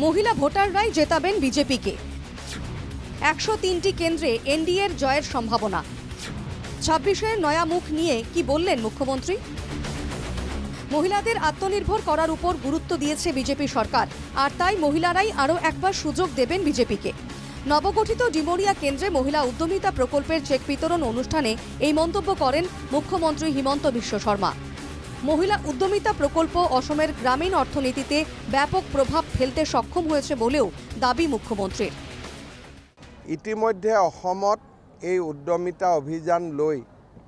মহিলা ভোটাররাই জেতাবেন বিজেপিকে। 103টি কেন্দ্রে এনডিএর জয়ের সম্ভাবনা। 26-এর নয়া মুখ নিয়ে কি বললেন মুখ্যমন্ত্রী? মহিলাদের আত্মনির্ভর করার উপর গুরুত্ব দিয়েছে বিজেপি সরকার, আর তাই মহিলারাই আরও একবার সুযোগ দেবেন বিজেপিকে। নবগঠিত ডিমোরিয়া কেন্দ্রে মহিলা উদ্যমিতা প্রকল্পের চেক বিতরণ অনুষ্ঠানে এই মন্তব্য করেন মুখ্যমন্ত্রী হিমন্ত বিশ্ব শর্মা। মহিলা উদ্যমিতা প্রকল্প অসমের গ্রামীণ অর্থনীতিতে ব্যাপক প্রভাব ফেলতে সক্ষম হয়েছে বলেও দাবি মুখ্যমন্ত্রীর। ইতিমধ্যে অসমত এই উদ্যমিতা অভিযান লৈ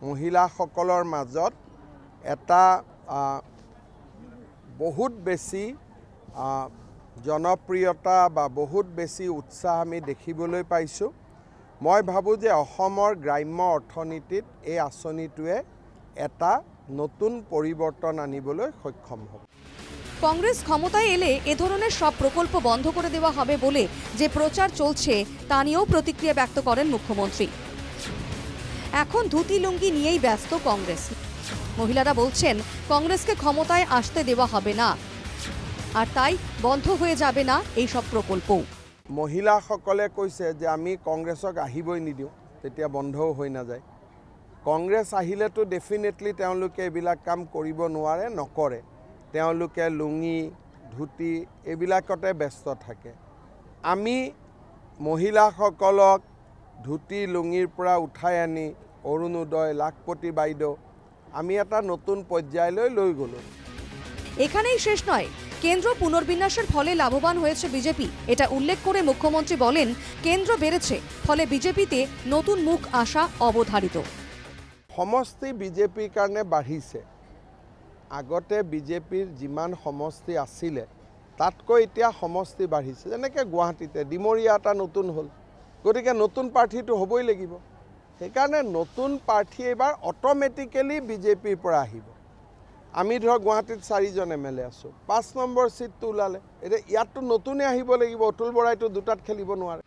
মহিলাসকলৰ মাজত এটা বহুত বেছি জনপ্ৰিয়তা বা বহুত বেছি উৎসাহ আমি দেখিবলৈ পাইছোঁ। মই ভাবোঁ যে অসমৰ গ্ৰাম্য অৰ্থনীতিত এই আঁচনিটোৱে এটা নতুন পরিবর্তন আনিবলৈ সক্ষম হবে। কংগ্রেস ক্ষমতায় এলে এ ধরনের সব প্রকল্প বন্ধ করে দেওয়া হবে বলে যে প্রচার চলছে তা নিয়েও প্রতিক্রিয়া ব্যক্ত করেন মুখ্যমন্ত্রী। এখন ধুতি লুঙ্গি নিয়েই ব্যস্ত কংগ্রেস। মহিলারা বলছেন কংগ্রেসকে ক্ষমতায় আসতে দেওয়া হবে না, আর তাই বন্ধ হয়ে যাবে না এই সব প্রকল্প। মহিলাসকলে কৈছে যে আমি কংগ্রেসক আহিবই নিদিওঁ, তেতিয়া বন্ধও হৈ নাযায়। কংগ্ৰেছ আহিলেতো ডেফিনেটলি তেওঁলোকে এইবিলাক কাম কৰিব নোৱাৰে, নকৰে। তেওঁলোকে লুঙি ধুতি এইবিলাকতে ব্যস্ত থাকে। আমি মহিলাসকলক ধুতি লুঙিৰ পৰা উঠাই আনি অৰুণোদয়, লাখপতি বাইদেউ আমি এটা নতুন পৰ্যায়লৈ লৈ গ'লোঁ। এখানেই শেষ নয়, কেন্দ্র পুনর্বিন্যাসের ফলে লাভবান হয়েছে বিজেপি। এটা উল্লেখ করে মুখ্যমন্ত্রী বলেন কেন্দ্র বেড়েছে, ফলে বিজেপিতে নতুন মুখ আসা অবধারিত। সমষ্টি বিজেপিৰ কাৰণে বাঢ়িছে। আগতে বিজেপিৰ যিমান সমষ্টি আছিলে তাতকৈ এতিয়া সমষ্টি বাঢ়িছে। যেনেকৈ গুৱাহাটীতে ডিমৰীয়া এটা নতুন হ'ল, গতিকে নতুন প্ৰাৰ্থীটো হ'বই লাগিব। সেইকাৰণে নতুন প্ৰাৰ্থী এইবাৰ অট'মেটিকেলি বিজেপিৰ পৰা আহিব। আমি ধৰক গুৱাহাটীত 4জন MLA আছোঁ, 5 নম্বৰ ছিটটো ওলালে, এতিয়া ইয়াততো নতুনে আহিব লাগিব। অতুল বৰাইতো দুটাত খেলিব নোৱাৰে।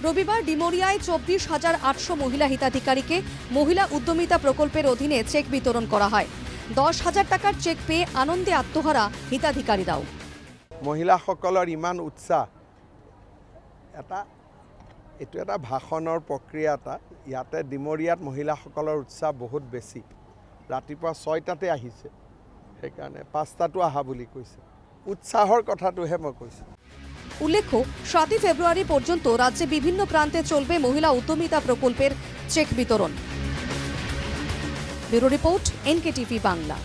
রবিবার ডিমোরিয়ায় 24,800 মহিলা হিতাধিকারীকে মহিলা উদ্যমিতা প্রকল্পের অধীনে চেক বিতরণ করা হয়। 10,000 টাকার চেক পেয়ে আনন্দে আত্মহারা হিতাধিকারীরাও। মহিলাসকলৰ ইমান উৎসাহ, এইটো এটা ভাষণৰ প্ৰক্ৰিয়া এটা। ইয়াতে ডিমৰীয়াত মহিলাসকলৰ উৎসাহ বহুত বেছি। ৰাতিপুৱা 6টাতে আহিছে, সেইকাৰণে 5টাতো আহা বুলি কৈছে। উৎসাহৰ কথাটোহে মই কৈছোঁ। উল্লেখ্য 7 ফেব্রুয়ারি পর্যন্ত রাজ্যে বিভিন্ন প্রান্তে চলবে মহিলা উদ্যমিতা প্রকল্পের চেক বিতরণ। Bureau report, NKTV Bangla.